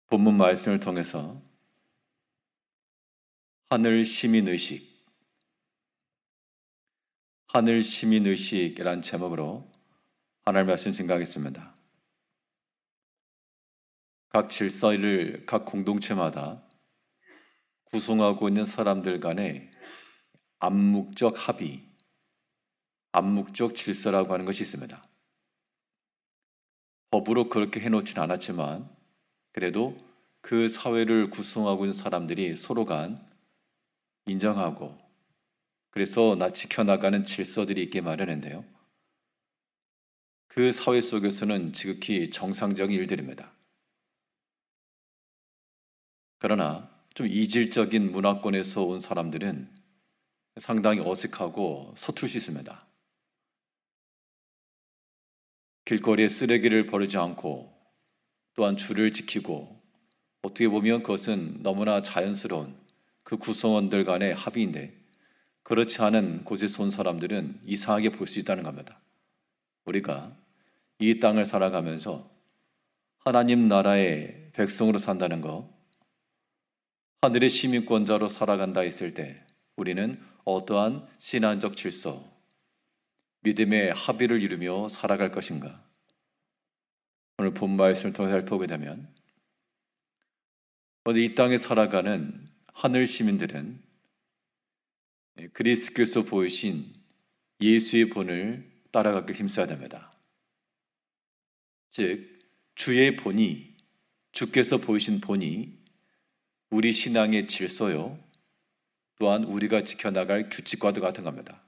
본문 말씀을 통해서 하늘 시민의식, 하늘 시민의식이란 제목으로 하나님 말씀 증거하겠습니다. 각 질서를 각 공동체마다 구성하고 있는 사람들 간의 암묵적 합의, 암묵적 질서라고 하는 것이 있습니다. 법으로 그렇게 해놓지는 않았지만 그래도 그 사회를 구성하고 있는 사람들이 서로 간 인정하고 그래서 지켜나가는 질서들이 있게 마련인데요. 그 사회 속에서는 지극히 정상적인 일들입니다. 그러나 좀 이질적인 문화권에서 온 사람들은 상당히 어색하고 서툴 수 있습니다. 길거리에 쓰레기를 버리지 않고 또한 줄을 지키고 어떻게 보면 그것은 너무나 자연스러운 그 구성원들 간의 합의인데 그렇지 않은 곳에서 온 사람들은 이상하게 볼 수 있다는 겁니다. 우리가 이 땅을 살아가면서 하나님 나라의 백성으로 산다는 것, 하늘의 시민권자로 살아간다 했을 때 우리는 어떠한 신앙적 질서, 믿음의 합의를 이루며 살아갈 것인가? 오늘 본 말씀을 통해 살펴보게 되면 이 땅에 살아가는 하늘 시민들은 그리스도께서 보이신 예수의 본을 따라가길 힘써야 됩니다. 즉 주의 본이, 주께서 보이신 본이 우리 신앙의 질서요 또한 우리가 지켜나갈 규칙과도 같은 겁니다.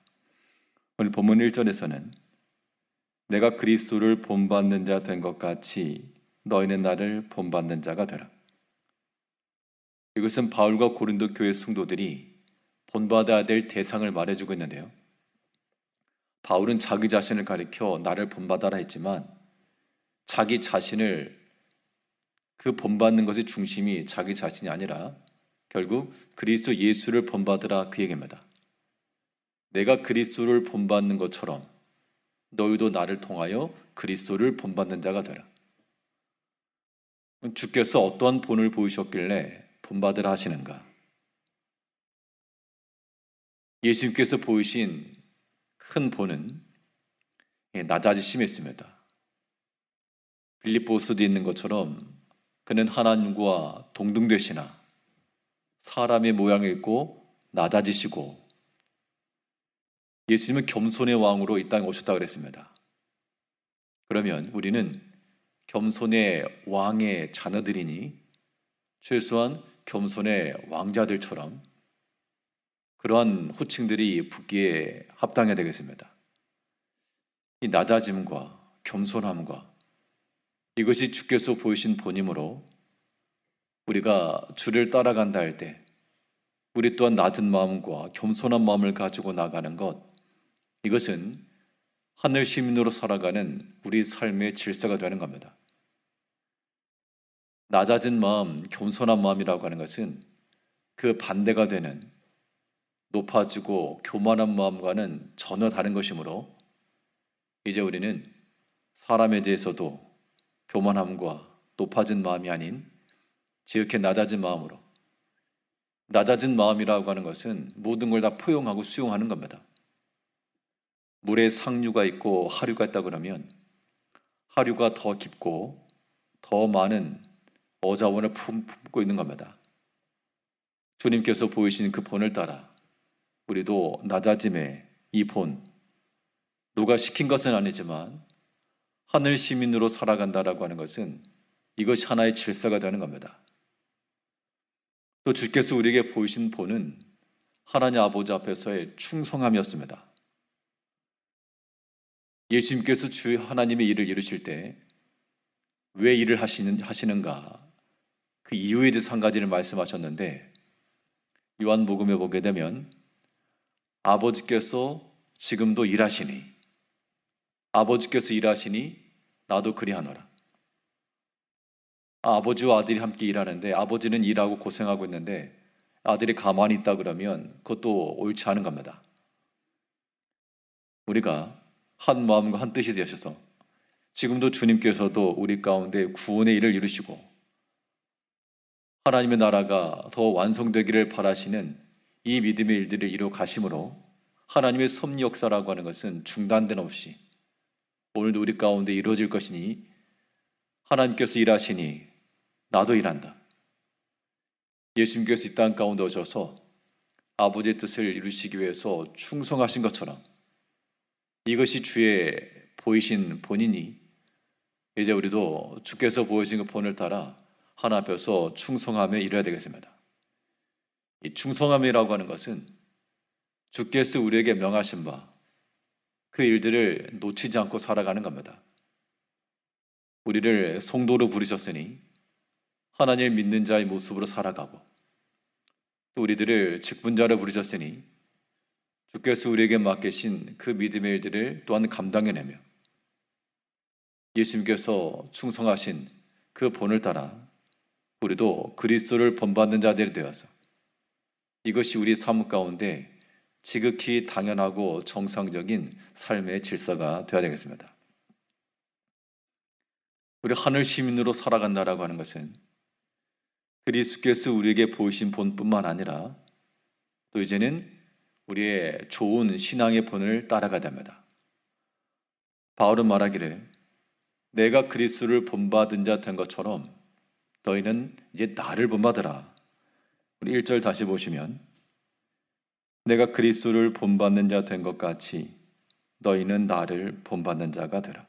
오늘 본문 1절에서는 내가 그리스도를 본받는 자 된 것 같이 너희는 나를 본받는 자가 되라. 이것은 바울과 고린도 교회 성도들이 본받아야 될 대상을 말해주고 있는데요. 바울은 자기 자신을 가리켜 나를 본받아라 했지만 자기 자신을 그 본받는 것의 중심이 자기 자신이 아니라 결국 그리스도 예수를 본받으라 그 얘기입니다. 내가 그리스도를 본받는 것처럼 너희도 나를 통하여 그리스도를 본받는 자가 되라. 주께서 어떠한 본을 보이셨길래 본받으라 하시는가? 예수님께서 보이신 큰 본은 낮아지심에 있습니다. 빌립보서도 있는 것처럼 그는 하나님과 동등되시나 사람의 모양을 입고 낮아지시고 예수님은 겸손의 왕으로 이 땅에 오셨다고 그랬습니다. 그러면 우리는 겸손의 왕의 자녀들이니 최소한 겸손의 왕자들처럼 그러한 호칭들이 붙기에 합당해야 되겠습니다. 이 낮아짐과 겸손함과 이것이 주께서 보이신 본이므로 우리가 주를 따라간다 할 때 우리 또한 낮은 마음과 겸손한 마음을 가지고 나가는 것, 이것은 하늘 시민으로 살아가는 우리 삶의 질서가 되는 겁니다. 낮아진 마음, 겸손한 마음이라고 하는 것은 그 반대가 되는 높아지고 교만한 마음과는 전혀 다른 것이므로 이제 우리는 사람에 대해서도 교만함과 높아진 마음이 아닌 지극히 낮아진 마음으로, 낮아진 마음이라고 하는 것은 모든 걸 다 포용하고 수용하는 겁니다. 물에 상류가 있고 하류가 있다 그러면 하류가 더 깊고 더 많은 어자원을 품고 있는 겁니다. 주님께서 보이신 그 본을 따라 우리도 낮아짐의 이 본, 누가 시킨 것은 아니지만 하늘 시민으로 살아간다라고 하는 것은 이것이 하나의 질서가 되는 겁니다. 또 주께서 우리에게 보이신 본은 하나님 아버지 앞에서의 충성함이었습니다. 예수님께서 주 하나님의 일을 이루실 때 왜 일을 하시는가? 그 이유에 대해서 한 가지를 말씀하셨는데 요한복음에 보게 되면 아버지께서 지금도 일하시니 아버지께서 일하시니 나도 그리하노라. 아버지와 아들이 함께 일하는데 아버지는 일하고 고생하고 있는데 아들이 가만히 있다 그러면 그것도 옳지 않은 겁니다. 우리가 한 마음과 한 뜻이 되셔서 지금도 주님께서도 우리 가운데 구원의 일을 이루시고 하나님의 나라가 더 완성되기를 바라시는 이 믿음의 일들을 이루어 가심으로 하나님의 섭리 역사라고 하는 것은 중단됨 없이 오늘도 우리 가운데 이루어질 것이니 하나님께서 일하시니 나도 일한다. 예수님께서 이 땅 가운데 오셔서 아버지의 뜻을 이루시기 위해서 충성하신 것처럼 이것이 주의 보이신 본이니 이제 우리도 주께서 보이신 그 본을 따라 하나님 앞에서 충성하며 일해야 되겠습니다. 이 충성함이라고 하는 것은 주께서 우리에게 명하신 바 그 일들을 놓치지 않고 살아가는 겁니다. 우리를 성도로 부르셨으니 하나님을 믿는 자의 모습으로 살아가고 또 우리들을 직분자로 부르셨으니 주께서 우리에게 맡기신 그 믿음의 일들을 또한 감당해내며 예수님께서 충성하신 그 본을 따라 우리도 그리스도를 본받는 자들이 되어서 이것이 우리 삶 가운데 지극히 당연하고 정상적인 삶의 질서가 되어야 되겠습니다. 우리 하늘 시민으로 살아간다라고 하는 것은 그리스도께서 우리에게 보이신 본뿐만 아니라 또 이제는 우리의 좋은 신앙의 본을 따라가야 됩니다. 바울은 말하기를 내가 그리스도를 본받은 자 된 것처럼 너희는 이제 나를 본받으라. 우리 1절 다시 보시면 내가 그리스도를 본받는 자 된 것 같이 너희는 나를 본받는 자가 되라.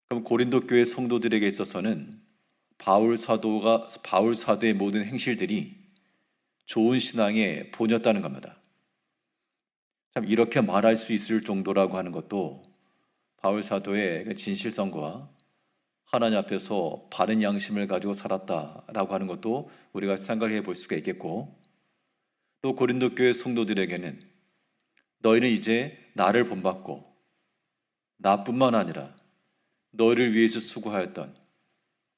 그럼 고린도 교회 성도들에게 있어서는 바울 사도의 모든 행실들이 좋은 신앙의 본이었다는 겁니다. 참 이렇게 말할 수 있을 정도라고 하는 것도 바울 사도의 진실성과 하나님 앞에서 바른 양심을 가지고 살았다라고 하는 것도 우리가 생각해 볼 수가 있겠고 또 고린도 교회 성도들에게는 너희는 이제 나를 본받고 나뿐만 아니라 너희를 위해서 수고하였던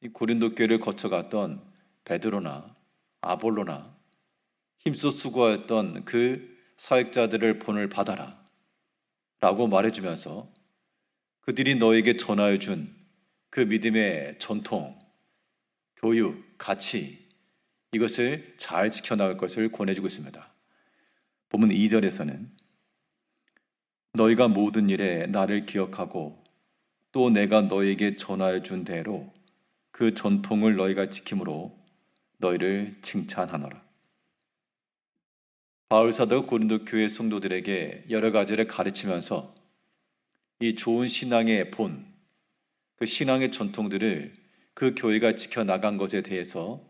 이 고린도 교회를 거쳐갔던 베드로나 아볼로나 힘써 수고하였던 그 사역자들을 본을 받아라 라고 말해주면서 그들이 너에게 전하여 준 그 믿음의 전통, 교육, 가치 이것을 잘 지켜나갈 것을 권해주고 있습니다. 본문 2절에서는 너희가 모든 일에 나를 기억하고 또 내가 너에게 전하여 준 대로 그 전통을 너희가 지킴으로 너희를 칭찬하노라. 바울 사도가 고린도 교회 성도들에게 여러 가지를 가르치면서 이 좋은 신앙의 본, 그 신앙의 전통들을 그 교회가 지켜나간 것에 대해서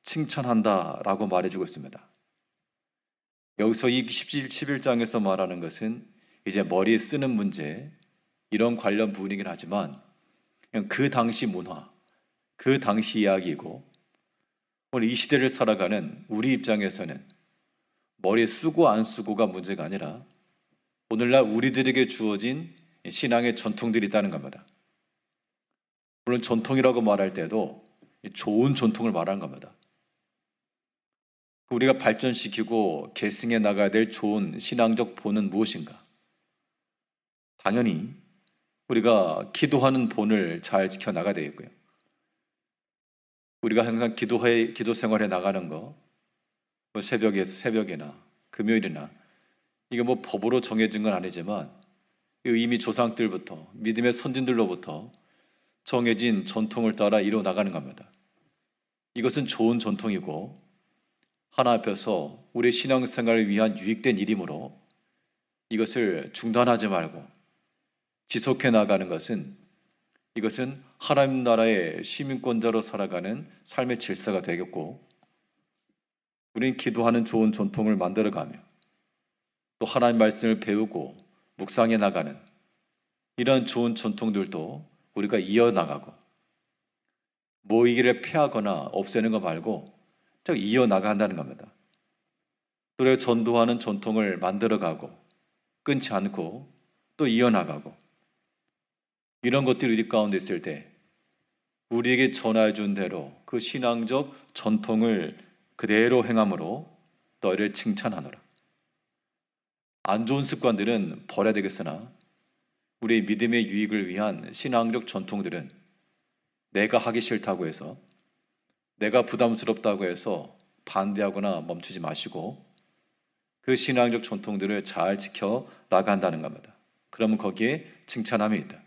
칭찬한다라고 말해주고 있습니다. 여기서 이 11장에서 말하는 것은 이제 머리에 쓰는 문제 이런 관련 부분이긴 하지만 그냥 그 당시 문화, 그 당시 이야기이고 오늘 이 시대를 살아가는 우리 입장에서는 머리에 쓰고 안 쓰고가 문제가 아니라 오늘날 우리들에게 주어진 신앙의 전통들이 있다는 겁니다. 물론 전통이라고 말할 때도 좋은 전통을 말하는 겁니다. 우리가 발전시키고 계승해 나가야 될 좋은 신앙적 본은 무엇인가? 당연히 우리가 기도하는 본을 잘 지켜나가야 되겠고요. 우리가 항상 기도 생활에 나가는 거, 뭐 새벽이나 금요일이나 이게 뭐 법으로 정해진 건 아니지만 이미 조상들부터 믿음의 선진들로부터 정해진 전통을 따라 이루어 나가는 겁니다. 이것은 좋은 전통이고 하나님 앞에서 우리 신앙생활을 위한 유익된 일이므로 이것을 중단하지 말고 지속해 나가는 것은 이것은 하나님 나라의 시민권자로 살아가는 삶의 질서가 되겠고 우리는 기도하는 좋은 전통을 만들어가며 또 하나님 말씀을 배우고 묵상해 나가는 이런 좋은 전통들도 우리가 이어나가고 모이기를 피하거나 없애는 거 말고 이어나간다는 겁니다. 또 전도하는 전통을 만들어가고 끊지 않고 또 이어나가고 이런 것들이 우리 가운데 있을 때 우리에게 전하여 준 대로 그 신앙적 전통을 그대로 행함으로 너희를 칭찬하노라. 안 좋은 습관들은 버려야 되겠으나 우리의 믿음의 유익을 위한 신앙적 전통들은 내가 하기 싫다고 해서 내가 부담스럽다고 해서 반대하거나 멈추지 마시고 그 신앙적 전통들을 잘 지켜 나간다는 겁니다. 그러면 거기에 칭찬함이 있다.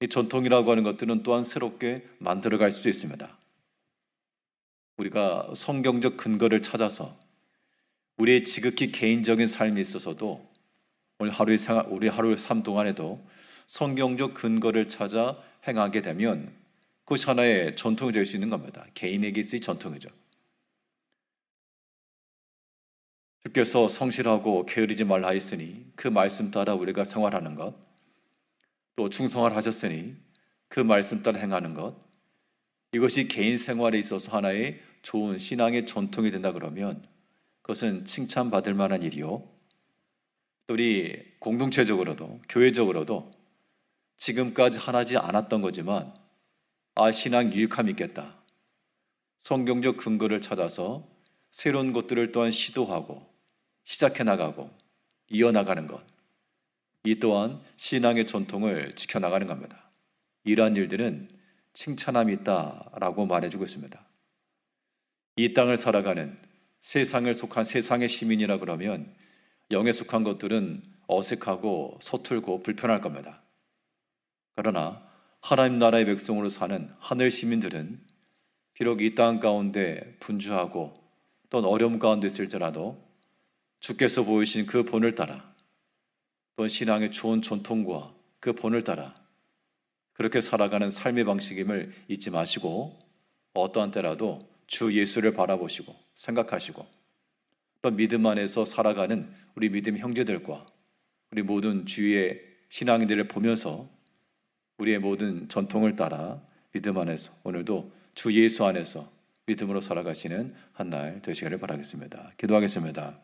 이 전통이라고 하는 것들은 또한 새롭게 만들어갈 수도 있습니다. 우리가 성경적 근거를 찾아서 우리의 지극히 개인적인 삶에 있어서도 오늘 우리 하루의 삶 동안에도 성경적 근거를 찾아 행하게 되면 그것이 하나의 전통이 될 수 있는 겁니다. 개인에게 있을 전통이죠. 주께서 성실하고 게으르지 말라 했으니 그 말씀 따라 우리가 생활하는 것, 또 충성을 하셨으니 그 말씀 따라 행하는 것, 이것이 개인 생활에 있어서 하나의 좋은 신앙의 전통이 된다 그러면 그것은 칭찬받을 만한 일이요. 또 우리 공동체적으로도 교회적으로도 지금까지 하지 않았던 거지만 신앙 유익함이 있겠다. 성경적 근거를 찾아서 새로운 것들을 또한 시도하고 시작해 나가고 이어나가는 것. 이 또한 신앙의 전통을 지켜나가는 겁니다. 이러한 일들은 칭찬함이 있다라고 말해주고 있습니다. 이 땅을 살아가는 세상을 속한 세상의 시민이라 그러면 영에 속한 것들은 어색하고 서툴고 불편할 겁니다. 그러나 하나님 나라의 백성으로 사는 하늘 시민들은 비록 이 땅 가운데 분주하고 또 어려움 가운데 있을지라도 주께서 보이신 그 본을 따라 또 신앙의 좋은 전통과 그 본을 따라 그렇게 살아가는 삶의 방식임을 잊지 마시고 어떠한 때라도 주 예수를 바라보시고 생각하시고 또 믿음 안에서 살아가는 우리 믿음 형제들과 우리 모든 주위의 신앙인들을 보면서 우리의 모든 전통을 따라 믿음 안에서 오늘도 주 예수 안에서 믿음으로 살아가시는 한 날 되시기를 바라겠습니다. 기도하겠습니다.